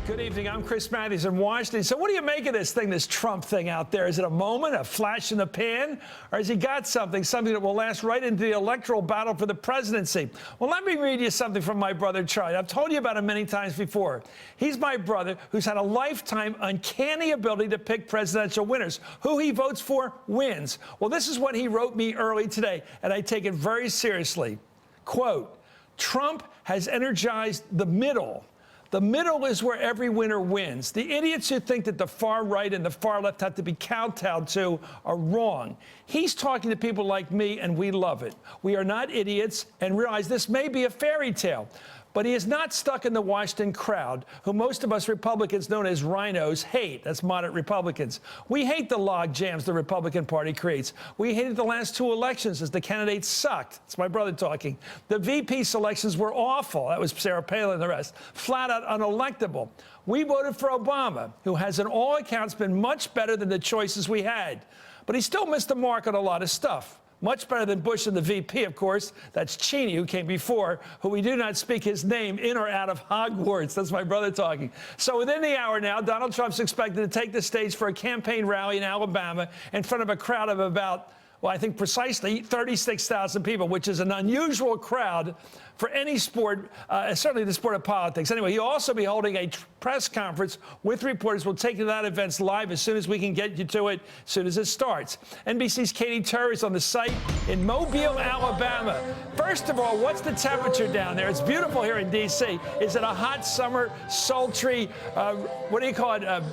Good evening. I'm Chris Matthews in Washington. So what do you make of this thing, this Trump thing out there? Is it a moment, a flash in the pan? Or has he got something that will last right into the electoral battle for the presidency? Well, let me read you something from my brother, Charlie. I've told you about him many times before. He's my brother who's had a lifetime uncanny ability to pick presidential winners. Who he votes for wins. Well, this is what he wrote me early today, and I take it very seriously. Quote, Trump has energized the middle. The middle is where every winner wins. The idiots who think that the far right and the far left have to be kowtowed to are wrong. He's talking to people like me, and we love it. We are not idiots and realize this may be a fairy tale. But he is not stuck in the Washington crowd, who most of us Republicans known as rhinos hate. That's moderate Republicans. We hate the log jams the Republican Party creates. We hated the last two elections as the candidates sucked. It's my brother talking. The VP selections were awful. That was Sarah Palin and the rest. Flat out unelectable. We voted for Obama, who has in all accounts been much better than the choices we had. But he still missed the mark on a lot of stuff. Much better than Bush and the VP, of course. That's Cheney, who came before, who we do not speak his name in or out of Hogwarts. That's my brother talking. So within the hour now, Donald Trump's expected to take the stage for a campaign rally in Alabama in front of a crowd of about, well, I think precisely 36,000 people, which is an unusual crowd for any sport, certainly the sport of politics. Anyway, he'll also be holding a press conference with reporters. We'll take you to that event live as soon as we can get you to it, as soon as it starts. NBC's Katie Turr is on the site in Mobile, Alabama. First of all, what's the temperature down there? It's beautiful here in D.C. Is it a hot summer, sultry, what do you call it?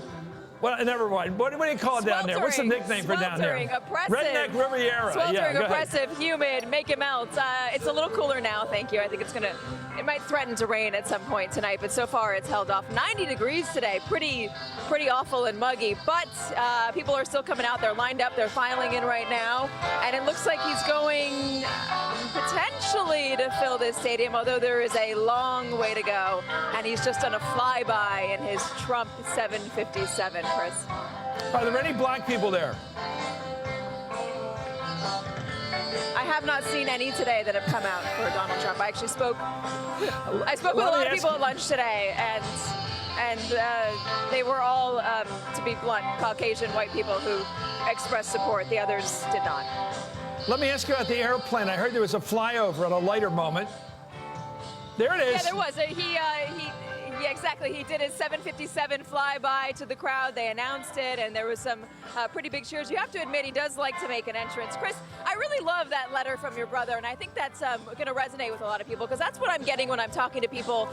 Well, never mind. What do you call it down there? What's the nickname for down there? Oppressive. Redneck Riviera. Sweltering, yeah, oppressive, humid, make it melt. It's a little cooler now, thank you. I think it might threaten to rain at some point tonight, but so far it's held off. 90 degrees today, pretty awful and muggy, but people are still coming out. They're lined up, they're filing in right now, and it looks like he's going potentially to fill this stadium, although there is a long way to go, and he's just done a flyby in his Trump 757. Chris. Are there any black people there? I have not seen any today that have come out for Donald Trump. I actually spoke with a lot of people at lunch today, and they were all, to be blunt, Caucasian white people who expressed support. The others did not. Let me ask you about the airplane. I heard there was a flyover at a later moment. There it is. Yeah, there was. Yeah, exactly. He did his 757 flyby to the crowd. They announced it, and there was some pretty big cheers. You have to admit, he does like to make an entrance. Chris, I really love that letter from your brother, and I think that's going to resonate with a lot of people, because that's what I'm getting when I'm talking to people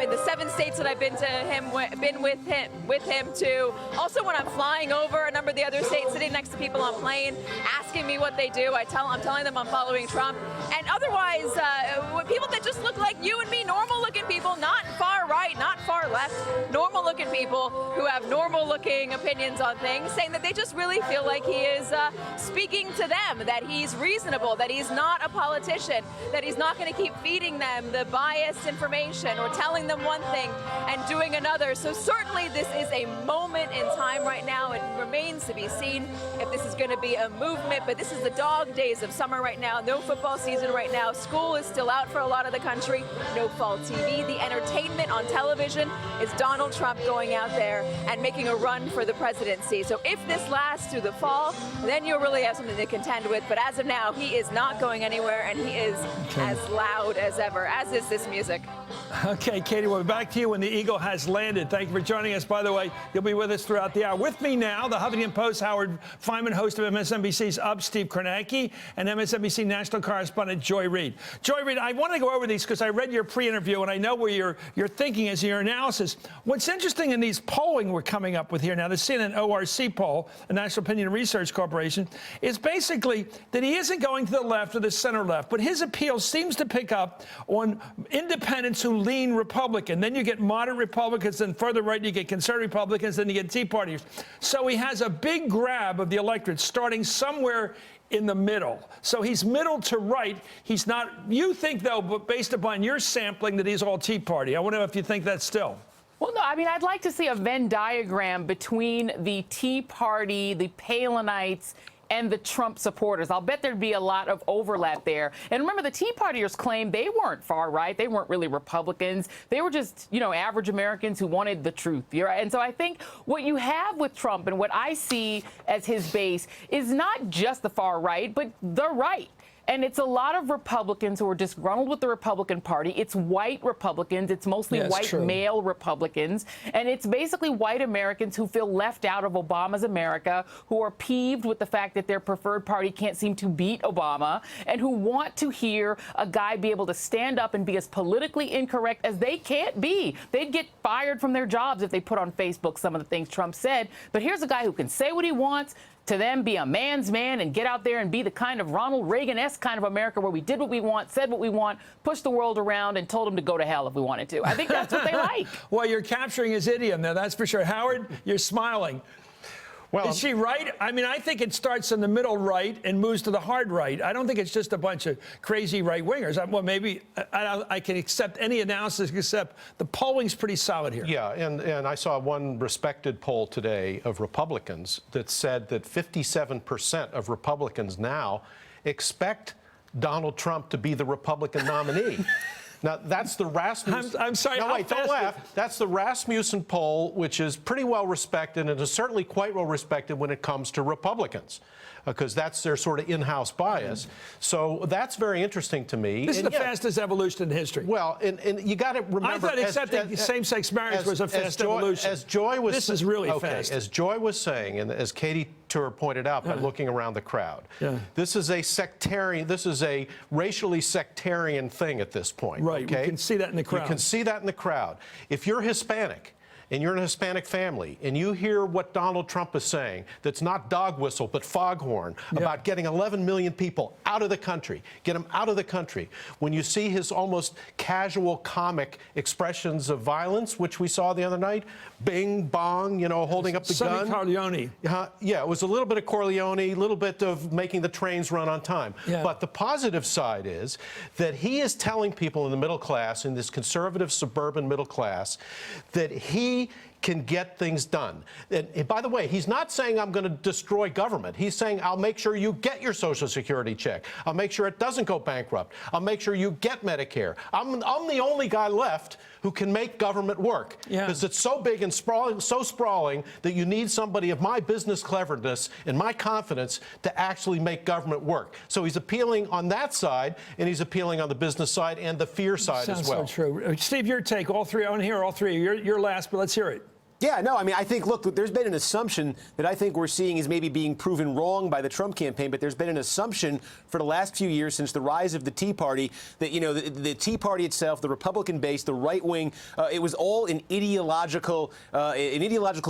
in the 7 states that I've been with him to. Also, when I'm flying over a number of the other states, sitting next to people on plane, asking me what they do. I'm telling them I'm following Trump. And otherwise, people that just look like you and me, normal-looking people, not far right, not far left, normal-looking people who have normal-looking opinions on things, saying that they just really feel like he is speaking to them, that he's reasonable, that he's not a politician, that he's not going to keep feeding them the biased information or telling them one thing and doing another. So certainly this is a moment in time right now. It remains to be seen if this is going to be a movement, but this is the dog days of summer right now. No football season right now. School is still out for a lot of the country. No fall TV. The entertainment on television is Donald Trump going out there and making a run for the presidency. So if this lasts through the fall, then you'll really have something to contend with. But as of now, he is not going anywhere, and he is as loud as ever, as is this music. Okay, Katie, we'll be back to you when the Eagle has landed. Thank you for joining us. By the way, you'll be with us throughout the hour. With me now, the Huffington Post Howard Feynman, host of MSNBC's Up, Steve Kornacki, and MSNBC national correspondent Joy Reid. Joy Reid, I want to go over these because I read your pre-interview, and I know where your thinking is in your analysis. What's interesting in these polling we're coming up with here now, the CNN ORC poll, the National Opinion Research Corporation, is basically that he isn't going to the left or the center left, but his appeal seems to pick up on independents who lean Republican. Then you get moderate Republicans, then further right you get conservative Republicans, then you get Tea Partiers. So he has a big grab of the electorate starting somewhere in the middle. So he's middle to right. He's not, you think though, but based upon your sampling, that he's all Tea Party. I wonder if you think that still. Well, no, I mean, I'd like to see a Venn diagram between the Tea Party, the Palinites, and the Trump supporters. I'll bet there'd be a lot of overlap there. And remember, the Tea Partiers claimed they weren't far right. They weren't really Republicans. They were just, average Americans who wanted the truth. And so I think what you have with Trump and what I see as his base is not just the far right, but the right. And it's a lot of Republicans who are disgruntled with the Republican Party. It's white Republicans. It's mostly white male Republicans. And it's basically white Americans who feel left out of Obama's America, who are peeved with the fact that their preferred party can't seem to beat Obama, and who want to hear a guy be able to stand up and be as politically incorrect as they can't be. They'd get fired from their jobs if they put on Facebook some of the things Trump said. But here's a guy who can say what he wants, to them be a man's man and get out there and be the kind of Ronald Reagan-esque kind of America where we did what we want, said what we want, pushed the world around, and told them to go to hell if we wanted to. I think that's what they like. Well, you're capturing his idiom there, that's for sure. Howard, you're smiling. Well, is she right? I mean, I think it starts in the middle right and moves to the hard right. I don't think it's just a bunch of crazy right-wingers. Well, maybe I can accept any analysis except the polling's pretty solid here. Yeah, and I saw one respected poll today of Republicans that said that 57% of Republicans now expect Donald Trump to be the Republican nominee. Now, that's the Rasmussen... I'm sorry, no, wait, don't laugh. That's the Rasmussen poll, which is pretty well respected and is certainly quite well respected when it comes to Republicans, because that's their sort of in-house bias. So that's very interesting to me. This is the fastest evolution in history. Well, and you got to remember... I thought accepting same-sex marriage was a fast evolution. As Joy was... This is really fast. As Joy was saying, and as Katie Tur pointed out by looking around the crowd, this is a sectarian, this is a racially sectarian thing at this point. Right, okay? You can see that in the crowd. You can see that in the crowd. If you're Hispanic, and you're in a Hispanic family, and you hear what Donald Trump is saying, that's not dog whistle, but foghorn, about getting 11 million people out of the country, get them out of the country. When you see his almost casual comic expressions of violence, which we saw the other night, bing, bong, holding up the gun. Corleone. Yeah, it was a little bit of Corleone, a little bit of making the trains run on time. Yeah. But the positive side is that he is telling people in the middle class, in this conservative suburban middle class, that he can get things done. And by the way, he's not saying I'm going to destroy government. He's saying I'll make sure you get your Social Security check. I'll make sure it doesn't go bankrupt. I'll make sure you get Medicare. I'm the only guy left who can make government work. Because it's so big and sprawling, so sprawling that you need somebody of my business cleverness and my confidence to actually make government work. So he's appealing on that side, and he's appealing on the business side and the fear side as well. Sounds so true. Steve, your take. All three. I want to hear all three. You're last, but let's hear it. Yeah, no, I mean, I think, look, there's been an assumption that I think we're seeing is maybe being proven wrong by the Trump campaign, but there's been an assumption for the last few years since the rise of the Tea Party that, the Tea Party itself, the Republican base, the right wing, it was all an ideological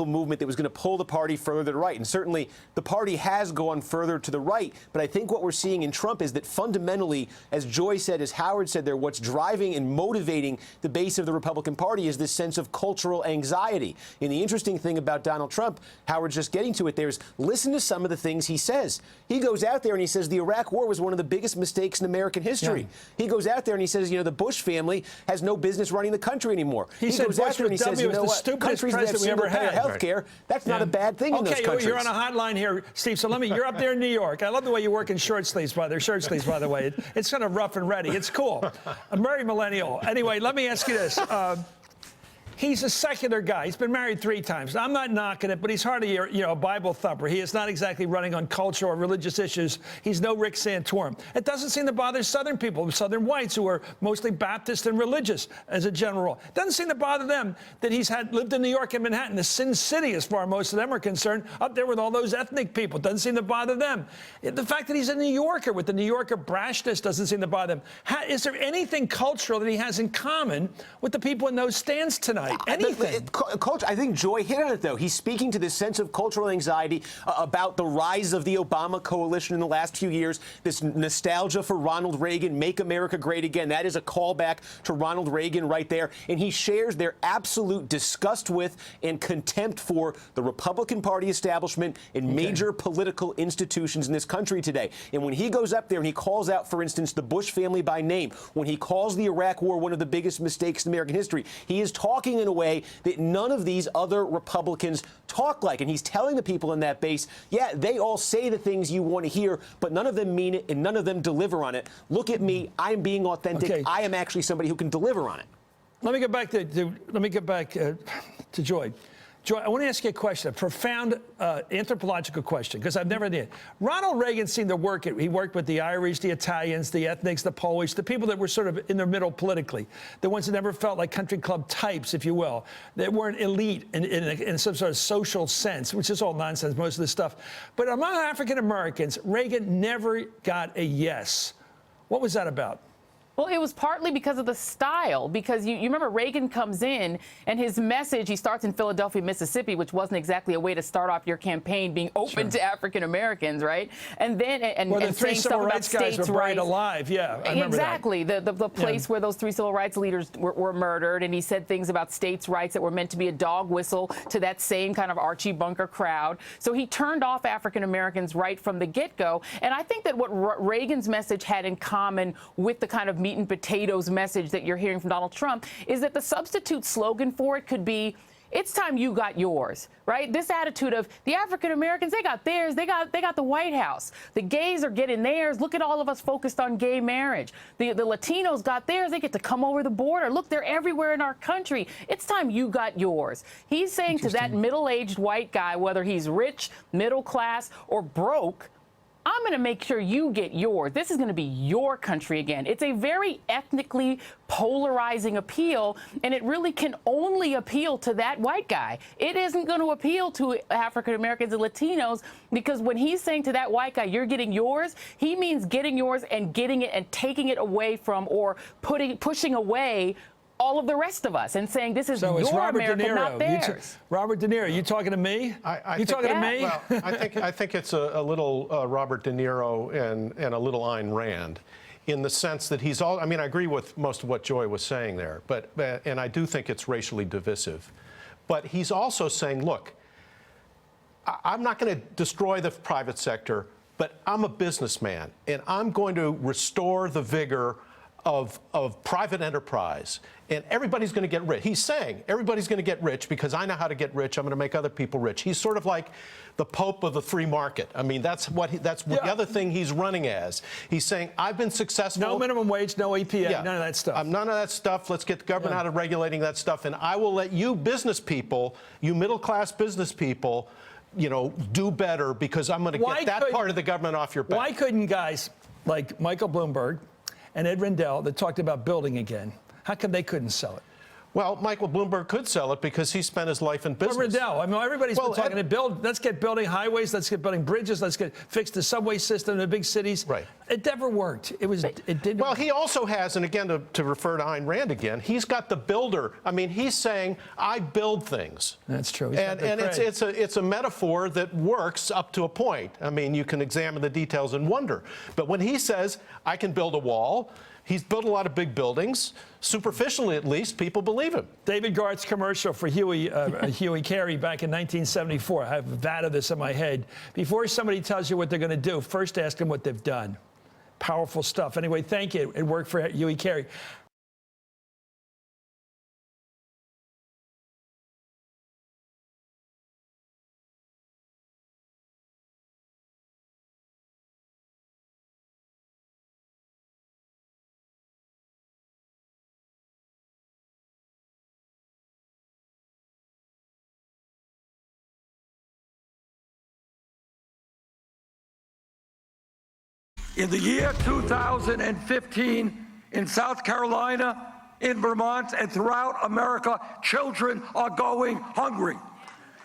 movement that was going to pull the party further to the right. And certainly the party has gone further to the right. But I think what we're seeing in Trump is that fundamentally, as Joy said, as Howard said there, what's driving and motivating the base of the Republican Party is this sense of cultural anxiety. And the interesting thing about Donald Trump, Howard's just getting to it there, is listen to some of the things he says. He goes out there and he says the Iraq War was one of the biggest mistakes in American history. He goes out there and he says, the Bush family has no business running the country anymore. He goes out there and he says, countries that have single-payer health care, that's not a bad thing in those countries. Okay, you're on a hotline here, Steve, so you're up there in New York. I love the way you work in shirt sleeves, by the way. It's kind of rough and ready. It's cool. I'm very millennial. Anyway, let me ask you this. He's a secular guy. He's been married 3 times. I'm not knocking it, but he's hardly a Bible thumper. He is not exactly running on culture or religious issues. He's no Rick Santorum. It doesn't seem to bother Southern people, Southern whites who are mostly Baptist and religious as a general rule. It doesn't seem to bother them that he's lived in New York and Manhattan, the Sin City as far as most of them are concerned, up there with all those ethnic people. It doesn't seem to bother them. The fact that he's a New Yorker with the New Yorker brashness doesn't seem to bother them. Is there anything cultural that he has in common with the people in those stands tonight? Anything? Culture, I think Joy hit on it, though. He's speaking to this sense of cultural anxiety about the rise of the Obama coalition in the last few years, this nostalgia for Ronald Reagan, Make America Great Again. That is a callback to Ronald Reagan right there. And he shares their absolute disgust with and contempt for the Republican Party establishment and major political institutions in this country today. And when he goes up there and he calls out, for instance, the Bush family by name, when he calls the Iraq War one of the biggest mistakes in American history, he is talking speaking in a way that none of these other Republicans talk like. And he's telling the people in that base, yeah, they all say the things you want to hear, but none of them mean it and none of them deliver on it. Look at me. I'm being authentic. Okay. I am actually somebody who can deliver on it. Let me get back to Joy. Joy, I want to ask you a question, a profound anthropological question, because I've never did. Ronald Reagan seemed to work it. He worked with the Irish, the Italians, the ethnics, the Polish, the people that were sort of in the middle politically, the ones that never felt like country club types, if you will, that weren't elite in some sort of social sense, which is all nonsense, most of this stuff. But among African Americans, Reagan never got a yes. What was that about? Well, it was partly because of the style, because you remember Reagan comes in and his message, he starts in Philadelphia, Mississippi, which wasn't exactly a way to start off your campaign, being open to African Americans, right? And then the three civil rights guys were buried alive. Yeah, I remember exactly. that. The place where those three civil rights leaders were murdered, and he said things about states' rights that were meant to be a dog whistle to that same kind of Archie Bunker crowd. So he turned off African Americans right from the get-go. And I think that what Reagan's message had in common with the kind of meat and potatoes message that you're hearing from Donald Trump is that the substitute slogan for it could be, it's time you got yours, right? This attitude of the African Americans, they got theirs, they got the White House. The gays are getting theirs. Look at all of us focused on gay marriage. The Latinos got theirs. They get to come over the border. Look, they're everywhere in our country. It's time you got yours. He's saying to that middle-aged white guy, whether he's rich, middle class, or broke, I'm going to make sure you get yours. This is going to be your country again. It's a very ethnically polarizing appeal, and it really can only appeal to that white guy. It isn't going to appeal to African Americans and Latinos, because when he's saying to that white guy, you're getting yours, he means getting yours and getting it and taking it away from, or pushing away all of the rest of us and saying this is your America, not theirs. Robert De Niro, you talking to me? You talking to me? Well, I think it's a little Robert De Niro and a little Ayn Rand, in the sense that he's all. I mean, I agree with most of what Joy was saying there, but and I do think it's racially divisive. But he's also saying, look, I'm not going to destroy the private sector, but I'm a businessman, and I'm going to restore the vigor of private enterprise, and everybody's going to get rich. He's saying everybody's going to get rich because I know how to get rich. I'm going to make other people rich. He's sort of like the Pope of the free market. I mean, that's the other thing he's running as. He's saying, I've been successful. No minimum wage, no EPA, none of that stuff. None of that stuff. Let's get the government out of regulating that stuff, and I will let you business people, you middle-class business people, do better, because I'm going to get that part of the government off your back. Why couldn't guys like Michael Bloomberg and Ed Rendell that talked about building again, how come they couldn't sell it? Well, Michael Bloomberg could sell it because he spent his life in business. Well, Rendell, I mean, everybody's been talking to build. Let's get building highways. Let's get building bridges. Let's get fix the subway system in the big cities. Right. It never worked. It didn't. Well, he also has, and again, to refer to Ayn Rand again, he's got the builder. I mean, he's saying, I build things. That's true. And it's a metaphor that works up to a point. I mean, you can examine the details and wonder. But when he says, I can build a wall, he's built a lot of big buildings. Superficially, at least, people believe him. David Garth's commercial for Huey Carey back in 1974. I have a vat of this in my head. Before somebody tells you what they're going to do, first ask them what they've done. Powerful stuff. Anyway, thank you. It worked for Huey Carey. In the year 2015, in South Carolina, in Vermont, and throughout America, children are going hungry.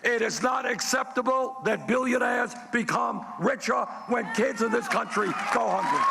It is not acceptable that billionaires become richer when kids in this country go hungry.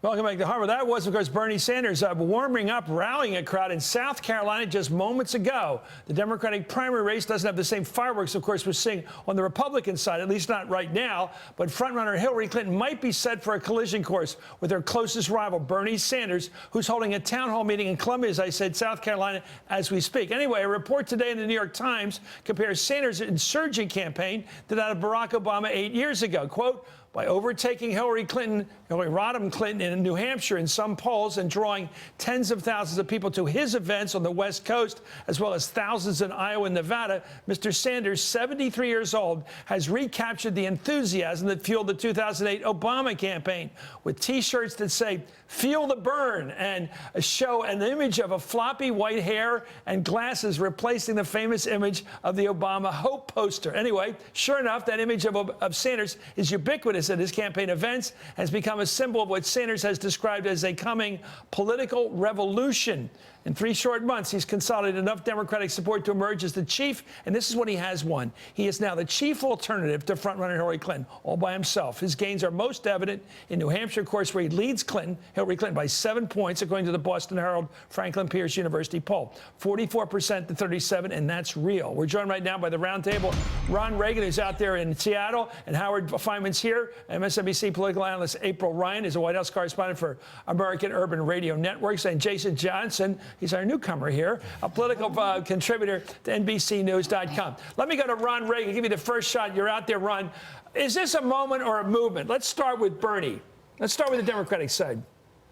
Welcome back to Harvard. That was, of course, Bernie Sanders warming up, rallying a crowd in South Carolina just moments ago. The Democratic primary race doesn't have the same fireworks, of course, we're seeing on the Republican side, at least not right now. But frontrunner Hillary Clinton might be set for a collision course with her closest rival, Bernie Sanders, who's holding a town hall meeting in Columbia, as I said, South Carolina, as we speak. Anyway, a report today in the New York Times compares Sanders' insurgent campaign to that of Barack Obama 8 years ago. Quote, by overtaking Hillary Rodham Clinton in New Hampshire in some polls and drawing tens of thousands of people to his events on the West Coast, as well as thousands in Iowa and Nevada, Mr. Sanders, 73 years old, has recaptured the enthusiasm that fueled the 2008 Obama campaign, with T-shirts that say, "Feel the burn," and show an image of a floppy white hair and glasses replacing the famous image of the Obama Hope poster. Anyway, sure enough, that image of Sanders is ubiquitous at his campaign events, has become a symbol of what Sanders has described as a coming political revolution. In 3 short months, he's consolidated enough Democratic support to emerge as the chief, and this is what he has won. He is now the chief alternative to frontrunner Hillary Clinton, all by himself. His gains are most evident in New Hampshire, of course, where he leads Hillary Clinton by 7 points, according to the Boston Herald Franklin Pierce University poll. 44% to 37%, and that's real. We're joined right now by the roundtable. Ron Reagan, who's out there in Seattle, and Howard Feynman's here. MSNBC political analyst April Ryan is a White House correspondent for American Urban Radio Networks, and Jason Johnson, he's our newcomer here, a political contributor to NBCnews.com. Let me go to Ron Reagan, give you the first shot. You're out there, Ron. Is this a moment or a movement? Let's start with Bernie. Let's start with the Democratic side.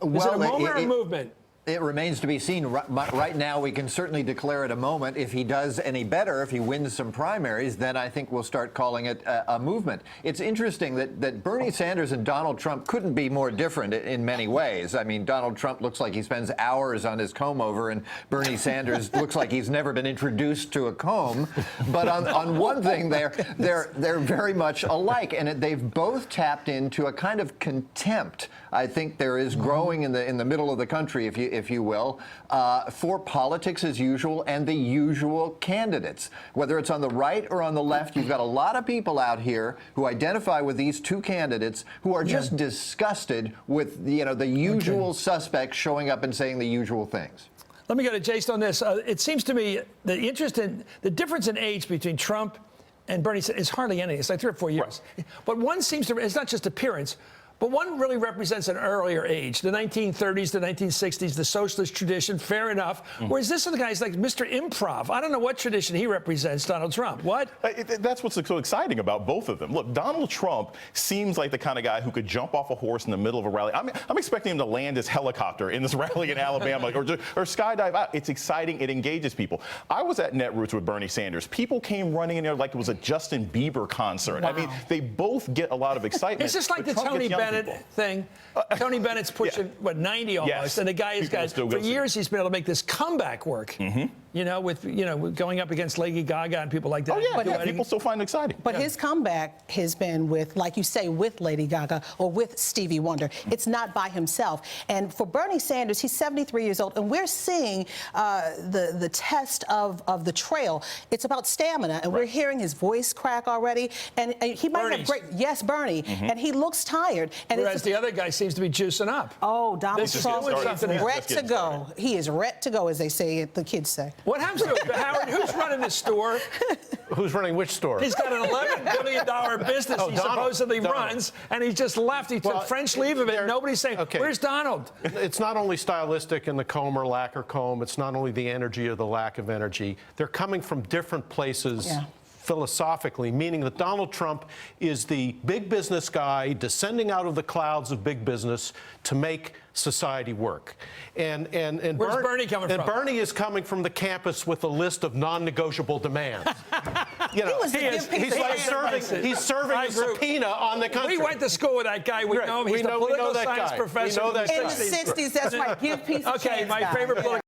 Is it a moment or a movement? It remains to be seen. Right now, we can certainly declare it a moment. If he does any better, if he wins some primaries, then I think we'll start calling it a movement. It's interesting that Bernie Sanders and Donald Trump couldn't be more different in many ways. I mean, Donald Trump looks like he spends hours on his comb over, and Bernie Sanders looks like he's never been introduced to a comb. But on one thing, they're very much alike, and they've both tapped into a kind of contempt. I think there is growing in the middle of the country, if you will, for politics as usual and the usual candidates. Whether it's on the right or on the left, you've got a lot of people out here who identify with these two candidates who are just disgusted with the usual suspects showing up and saying the usual things. Let me go to Jason on this. It seems to me the difference in age between Trump and Bernie is hardly any. It's like 3 or 4 years. Right. But one seems to, it's not just appearance, but one really represents an earlier age, the 1930s, the 1960s, the socialist tradition, fair enough. Whereas this other guy's like Mr. Improv. I don't know what tradition he represents, Donald Trump. What? That's what's so exciting about both of them. Look, Donald Trump seems like the kind of guy who could jump off a horse in the middle of a rally. I'm expecting him to land his helicopter in this rally in Alabama or skydive out. It's exciting. It engages people. I was at Netroots with Bernie Sanders. People came running in there like it was a Justin Bieber concert. Wow. I mean, they both get a lot of excitement. It's just like the Tony Bennett thing. Tony Bennett's pushing, 90 almost, yes. And the guy has got, for years, he's been able to make this comeback work. With going up against Lady Gaga and people like that. Oh, yeah, people still find it exciting. But his comeback has been with, like you say, with Lady Gaga or with Stevie Wonder. It's not by himself. And for Bernie Sanders, he's 73 years old, and we're seeing the test of the trail. It's about stamina, and we're hearing his voice crack already. And he might have great, yes, Bernie, and he looks tired. And whereas the other guy seems to be juicing up. Oh, Donald Trump is ret to go. Started. He is ret to go, as they say, the kids say. What happens to Howard? Who's running this store? Who's running which store? He's got an $11 billion business he supposedly runs, and he just left. He took French leave of it. Nobody's saying, where's Donald? It's not only stylistic in the comb or lack or comb. It's not only the energy or the lack of energy. They're coming from different places. Philosophically, meaning that Donald Trump is the big business guy descending out of the clouds of big business to make society work. And where's Bernie coming from? And Bernie is coming from the campus with a list of non-negotiable demands. He's serving a subpoena on the country. We went to school with that guy. We know him. He's a political science professor. We know that in the 60s, that's right. Give peace a chance, my guy. favorite political